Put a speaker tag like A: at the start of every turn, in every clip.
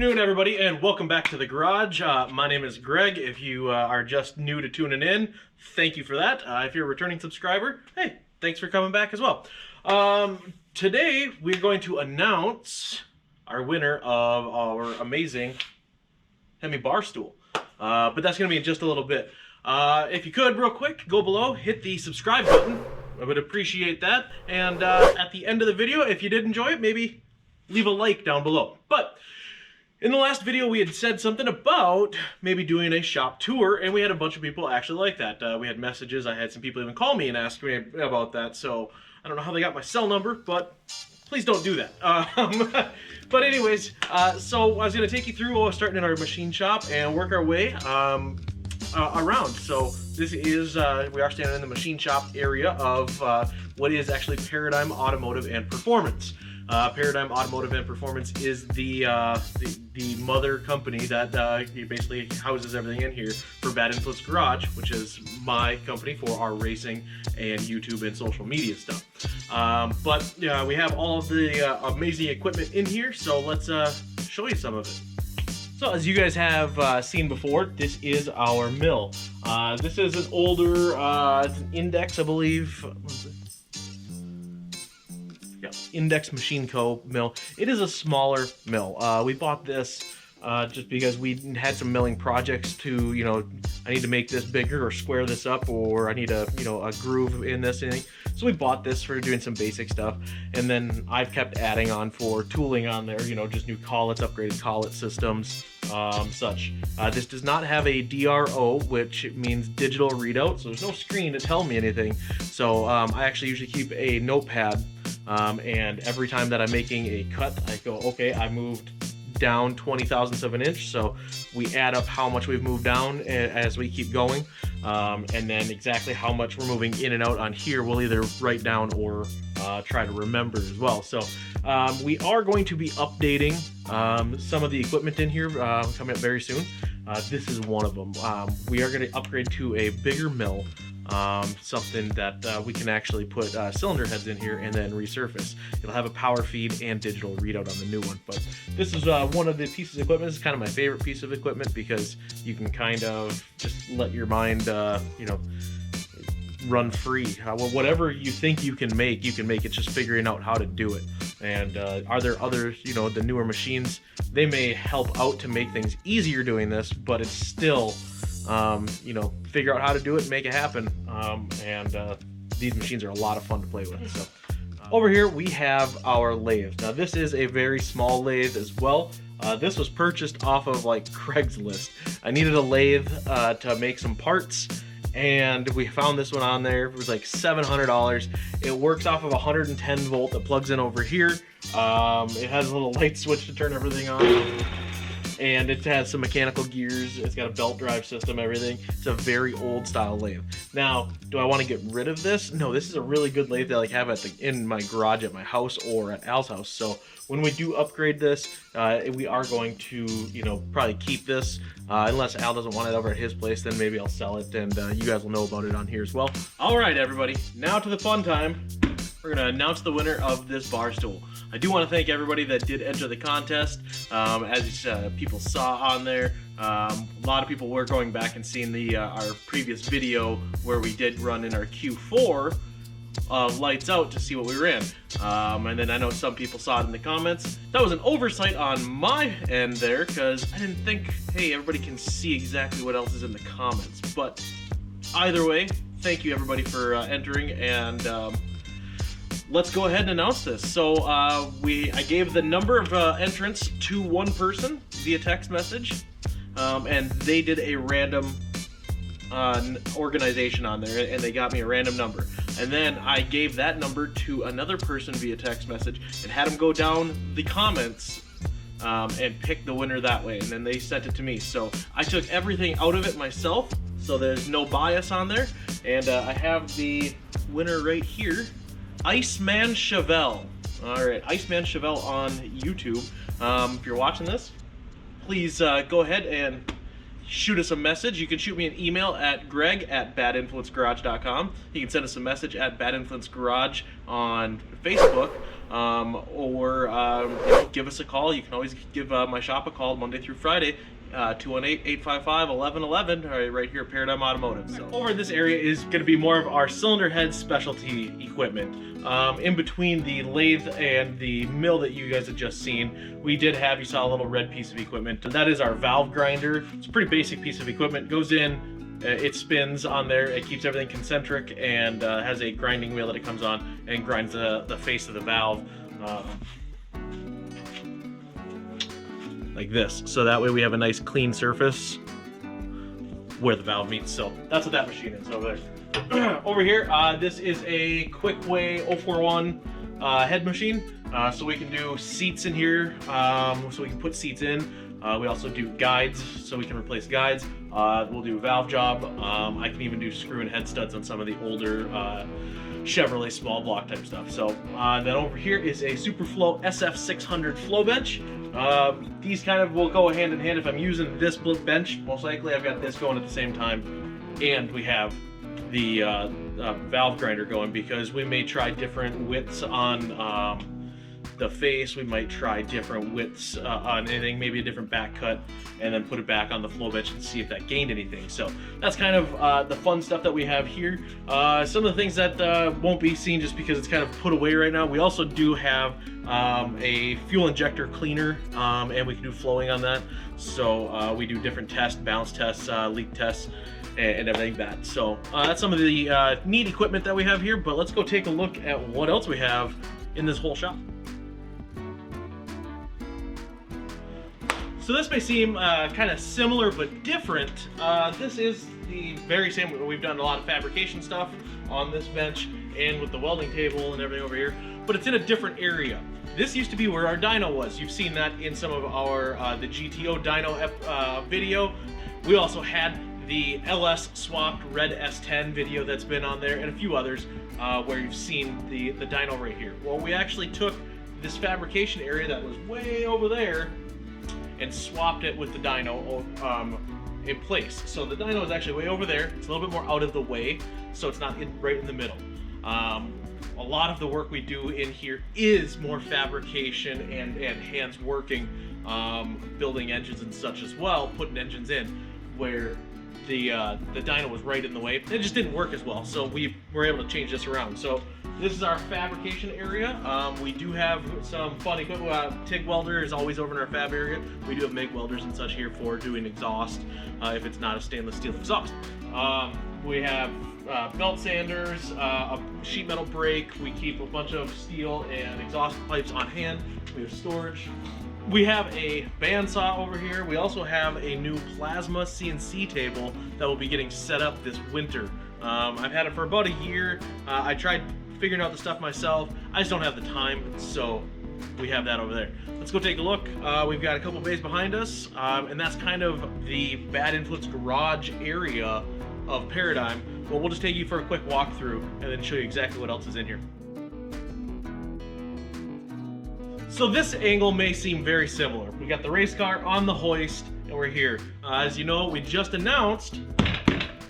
A: afternoon, everybody, and welcome back to the garage. My name is Greg. If you are just new to tuning in, thank you for that. If you're a returning subscriber, hey, thanks for coming back as well. Today, we're going to announce our winner of our amazing HEMI bar stool. But that's going to be in just a little bit. If you could, real quick, go below, hit the subscribe button. I would appreciate that. And at the end of the video, if you did enjoy it, maybe leave a like down below. But in the last video, we had said something about maybe doing a shop tour, and we had a bunch of people actually like that. We had messages. I had some people even call me and ask me about that. So I don't know how they got my cell number, but please don't do that. But anyways, so I was going to take you through starting in our machine shop and work our way around. So this is, we are standing in the machine shop area of what is actually Paradigm Automotive and Performance. Paradigm Automotive and Performance is the mother company that basically houses everything in here for Bad Influence Garage, which is my company for our racing and YouTube and social media stuff. But we have all of the amazing equipment in here, so let's show you some of it. So as you guys have seen before, this is our mill. This is an older, it's an Index, I believe. Yeah, Index Machine Co. mill. It is a smaller mill. We bought this just because we had some milling projects to, I need to make this bigger or square this up, or I need a groove in this thing. So we bought this for doing some basic stuff, and then I've kept adding on for tooling on there, just new collets, upgraded collet systems, such. This does not have a DRO, which means digital readout, so there's no screen to tell me anything. So I actually usually keep a notepad, and every time that I'm making a cut, I go, okay, I moved down 20 thousandths of an inch, so we add up how much we've moved down as we keep going, and then exactly how much we're moving in and out on here we'll either write down or try to remember as well. So we are going to be updating some of the equipment in here coming up very soon. This is one of them. We are going to upgrade to a bigger mill, something that we can actually put cylinder heads in here and then resurface. It'll have a power feed and digital readout on the new one. But this is one of the pieces of equipment. This is kind of my favorite piece of equipment because you can kind of just let your mind, run free. Whatever you think you can make, you can make. It's just figuring out how to do it. And are there others, the newer machines, they may help out to make things easier doing this, but it's still, figure out how to do it and make it happen. These machines are a lot of fun to play with. So over here we have our lathe. Now this is a very small lathe as well. This was purchased off of like Craigslist. I needed a lathe to make some parts, and we found this one on there. It was like $700. It works off of a 110 volt that plugs in over here. It has a little light switch to turn everything on, and it has some mechanical gears. It's got a belt drive system, everything. It's a very old style lathe. Now, do I want to get rid of this? No, this is a really good lathe that I have in my garage at my house or at Al's house. So when we do upgrade this, we are going to, probably keep this. Unless Al doesn't want it over at his place, then maybe I'll sell it, and you guys will know about it on here as well. All right, everybody, now to the fun time. We're going to announce the winner of this bar stool. I do want to thank everybody that did enter the contest. As people saw on there, a lot of people were going back and seeing our previous video where we did run in our Q4 lights out to see what we ran. And then I know some people saw it in the comments. That was an oversight on my end there, because I didn't think, hey, everybody can see exactly what else is in the comments. But either way, thank you everybody for entering, and let's go ahead and announce this. So I gave the number of entrants to one person via text message, and they did a random organization on there, and they got me a random number. And then I gave that number to another person via text message and had them go down the comments and pick the winner that way, and then they sent it to me. So I took everything out of it myself, so there's no bias on there, and I have the winner right here, Iceman Chevelle. All right, Iceman Chevelle on YouTube. If you're watching this, please go ahead and shoot us a message. You can shoot me an email at greg@badinfluencegarage.com. You can send us a message at badinfluencegarage on Facebook, or give us a call. You can always give my shop a call Monday through Friday. 218-855-1111 right here at Paradigm Automotive. So over in this area is going to be more of our cylinder head specialty equipment. In between the lathe and the mill that you guys have just seen, we did have, you saw a little red piece of equipment. That is our valve grinder. It's a pretty basic piece of equipment. Goes in, it spins on there, it keeps everything concentric, and has a grinding wheel that it comes on and grinds the face of the valve. Like this, so that way we have a nice clean surface where the valve meets. So that's what that machine is over there. Over here, this is a Quickway 041 head machine, so we can do seats in here, so we can put seats in. We also do guides, so we can replace guides. We'll do valve job. I can even do screw and head studs on some of the older Chevrolet small block type stuff. So then over here is a Superflow SF600 flow bench. These kind of will go hand in hand. If I'm using this bench, most likely I've got this going at the same time, and we have the valve grinder going, because we may try different widths on the face. We might try different widths on anything, maybe a different back cut, and then put it back on the flow bench and see if that gained anything. So that's kind of the fun stuff that we have here. Some of the things that won't be seen just because it's kind of put away right now. We also do have a fuel injector cleaner, and we can do flowing on that. So we do different tests, balance tests, leak tests, and everything like that. So that's some of the neat equipment that we have here, but let's go take a look at what else we have in this whole shop. So this may seem kind of similar but different. This is the very same. We've done a lot of fabrication stuff on this bench and with the welding table and everything over here, but it's in a different area. This used to be where our dyno was. You've seen that in some of our the GTO dyno video. We also had the LS swapped red S10 video that's been on there, and a few others where you've seen the dyno right here. Well, we actually took this fabrication area that was way over there and swapped it with the dyno in place. So the dyno is actually way over there. It's a little bit more out of the way, so it's not right in the middle. A lot of the work we do in here is more fabrication and hands working, building engines and such as well, putting engines in, where the dyno was right in the way. It just didn't work as well, so we were able to change this around. So this is our fabrication area. We do have some fun equipment. TIG welder is always over in our fab area. We do have MIG welders and such here for doing exhaust, if it's not a stainless steel exhaust. We have belt sanders, a sheet metal brake. We keep a bunch of steel and exhaust pipes on hand. We have storage. We have a bandsaw over here. We also have a new plasma CNC table that will be getting set up this winter. I've had it for about a year. I tried figuring out the stuff myself. I just don't have the time, so we have that over there. Let's go take a look. We've got a couple bays behind us, and that's kind of the Bad Influence Garage area of Paradigm. But we'll just take you for a quick walkthrough and then show you exactly what else is in here. So this angle may seem very similar. We got the race car on the hoist, and we're here. As you know, we just announced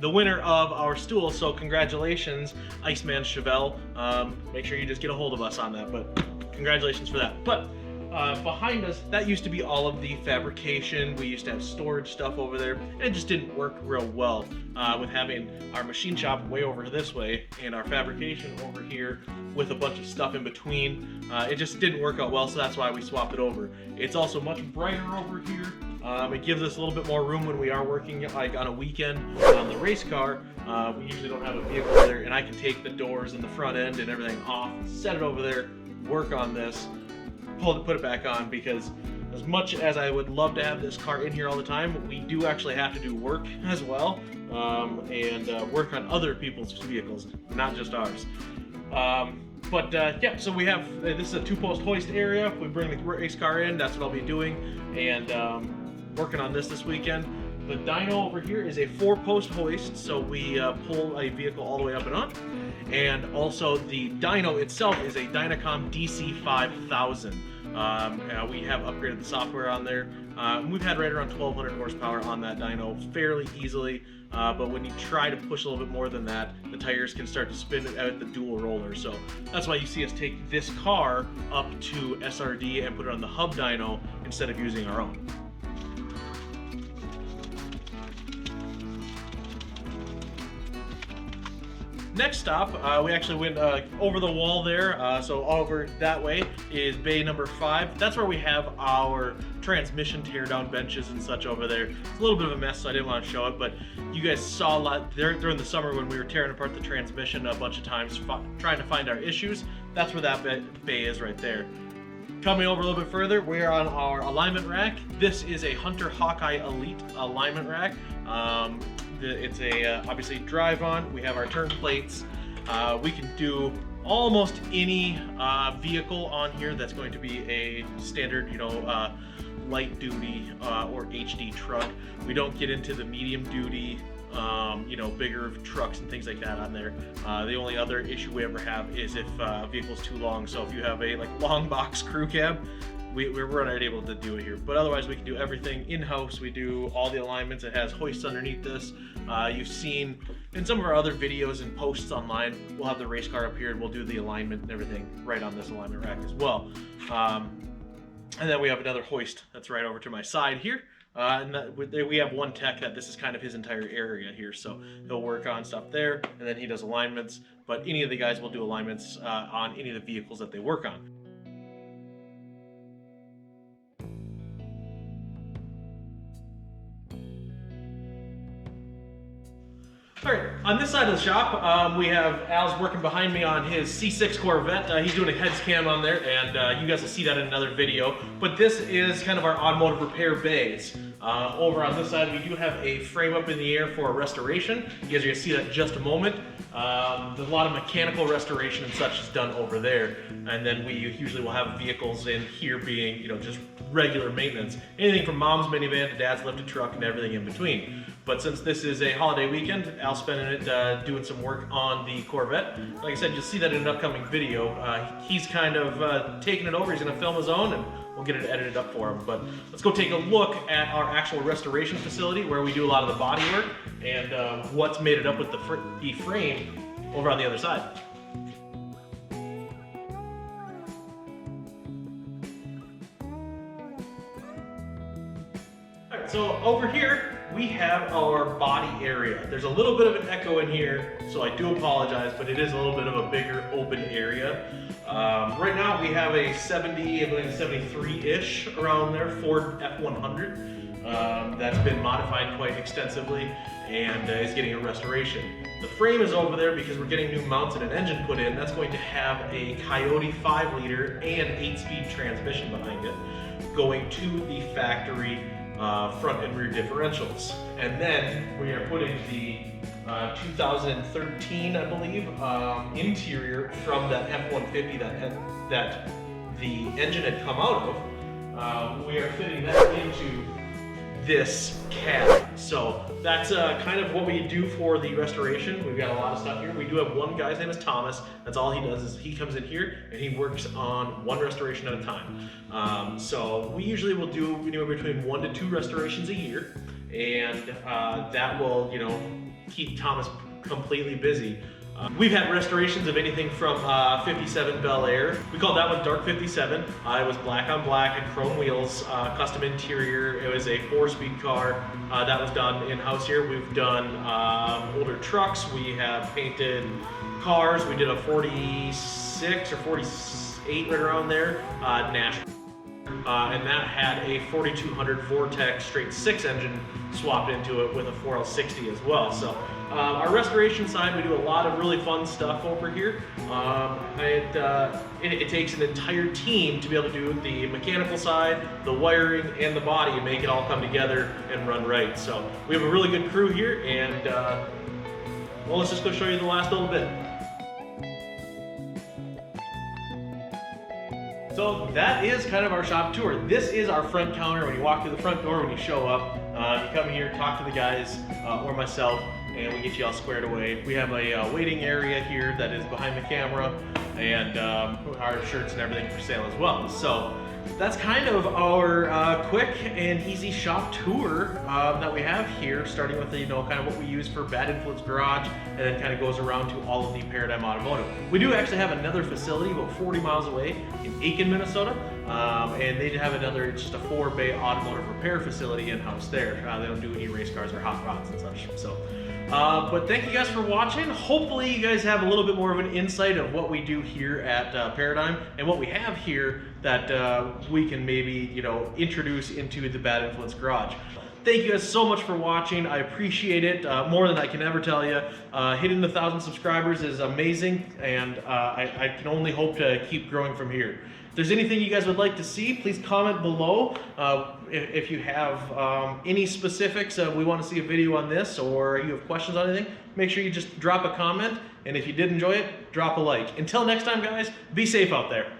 A: the winner of our Stool, so congratulations, Iceman Chevelle. Make sure you just get a hold of us on that, but congratulations for that. But behind us, that used to be all of the fabrication. We used to have storage stuff over there, and it just didn't work real well with having our machine shop way over this way and our fabrication over here with a bunch of stuff in between. It just didn't work out well, so that's why we swapped it over. It's also much brighter over here. It gives us a little bit more room when we are working like on a weekend on the race car. We usually don't have a vehicle there, and I can take the doors and the front end and everything off, set it over there, work on this, put it back on, because as much as I would love to have this car in here all the time, we do actually have to do work as well, and work on other people's vehicles, not just ours. Yeah, so we have, this is a 2-post hoist area. We bring the race car in, that's what I'll be doing, and working on this weekend. The dyno over here is a 4-post hoist, so we pull a vehicle all the way up and on. And also the dyno itself is a Dynacom DC5000. We have upgraded the software on there. We've had right around 1,200 horsepower on that dyno fairly easily. But when you try to push a little bit more than that, the tires can start to spin at the dual roller. So that's why you see us take this car up to SRD and put it on the hub dyno instead of using our own. Next stop, we actually went over the wall there, so over that way is bay number 5. That's where we have our transmission teardown benches and such over there. It's a little bit of a mess, so I didn't want to show it, but you guys saw a lot there during the summer when we were tearing apart the transmission a bunch of times, trying to find our issues. That's where that bay is right there. Coming over a little bit further, we're on our alignment rack. This is a Hunter Hawkeye Elite alignment rack. It's a obviously drive on. We have our turn plates. We can do almost any vehicle on here that's going to be a standard, light duty or HD truck. We don't get into the medium duty, bigger trucks and things like that on there. The only other issue we ever have is if a vehicle's too long. So if you have a long box crew cab, we're not able to do it here, but otherwise we can do everything in-house. We do all the alignments. It has hoists underneath this. You've seen in some of our other videos and posts online, we'll have the race car up here and we'll do the alignment and everything right on this alignment rack as well. And then we have another hoist that's right over to my side here. We have one tech that this is kind of his entire area here, so he'll work on stuff there, and then he does alignments, but any of the guys will do alignments on any of the vehicles that they work on. All right, on this side of the shop, we have Al's working behind me on his C6 Corvette. He's doing a heads cam on there, and you guys will see that in another video. But this is kind of our automotive repair bays. Over on this side, we do have a frame up in the air for a restoration. You guys are gonna see that in just a moment. There's a lot of mechanical restoration and such is done over there. And then we usually will have vehicles in here being, just regular maintenance. Anything from mom's minivan to dad's lifted truck and everything in between. But since this is a holiday weekend, Al's spending it doing some work on the Corvette. Like I said, you'll see that in an upcoming video. He's kind of taking it over. He's gonna film his own and we'll get it edited up for him. But let's go take a look at our actual restoration facility where we do a lot of the body work and what's made it up with the frame over on the other side. All right, so over here, we have our body area. There's a little bit of an echo in here, so I do apologize, but it is a little bit of a bigger open area. Right now we have a 70, I believe 73-ish around there, Ford F100. That's been modified quite extensively and is getting a restoration. The frame is over there because we're getting new mounts and an engine put in. That's going to have a Coyote 5-liter and 8-speed transmission behind it, going to the factory front and rear differentials. And then we are putting the 2013, I believe, interior from that F-150 that the engine had come out of. We are fitting that into this cab. So that's kind of what we do for the restoration. We've got a lot of stuff here. We do have one guy's name is Thomas. That's all he does is he comes in here and he works on one restoration at a time. So we usually will do anywhere between 1 to 2 restorations a year, and that will keep Thomas completely busy. We've had restorations of anything from 57 Bel Air. We called that one Dark 57. It was black on black and chrome wheels, custom interior. It was a 4-speed car that was done in-house here. We've done older trucks. We have painted cars. We did a 46 or 48 right around there, Nash. And that had a 4200 Vortex straight 6 engine swapped into it with a 4L60 as well. So our restoration side, we do a lot of really fun stuff over here. It takes an entire team to be able to do the mechanical side, the wiring, and the body and make it all come together and run right. So we have a really good crew here, and well, let's just go show you the last little bit. So that is kind of our shop tour. This is our front counter. When you walk through the front door, when you show up, you come here, talk to the guys or myself, and we get you all squared away. We have a waiting area here that is behind the camera, and our shirts and everything for sale as well. So that's kind of our quick and easy shop tour that we have here, starting with the, kind of what we use for Bad Influence Garage, and then kind of goes around to all of the Paradigm Automotive. We do actually have another facility about 40 miles away in Aiken, Minnesota, and they have another, just a 4-bay automotive repair facility in-house there. They don't do any race cars or hot rods and such. So, but thank you guys for watching. Hopefully you guys have a little bit more of an insight of what we do here at Paradigm and what we have here that we can maybe, introduce into the Bad Influence Garage. Thank you guys so much for watching. I appreciate it more than I can ever tell you. Hitting the 1,000 subscribers is amazing, and I can only hope to keep growing from here. If there's anything you guys would like to see, please comment below. If you have any specifics, we want to see a video on this, or you have questions on anything, make sure you just drop a comment. And if you did enjoy it, drop a like. Until next time, guys, be safe out there.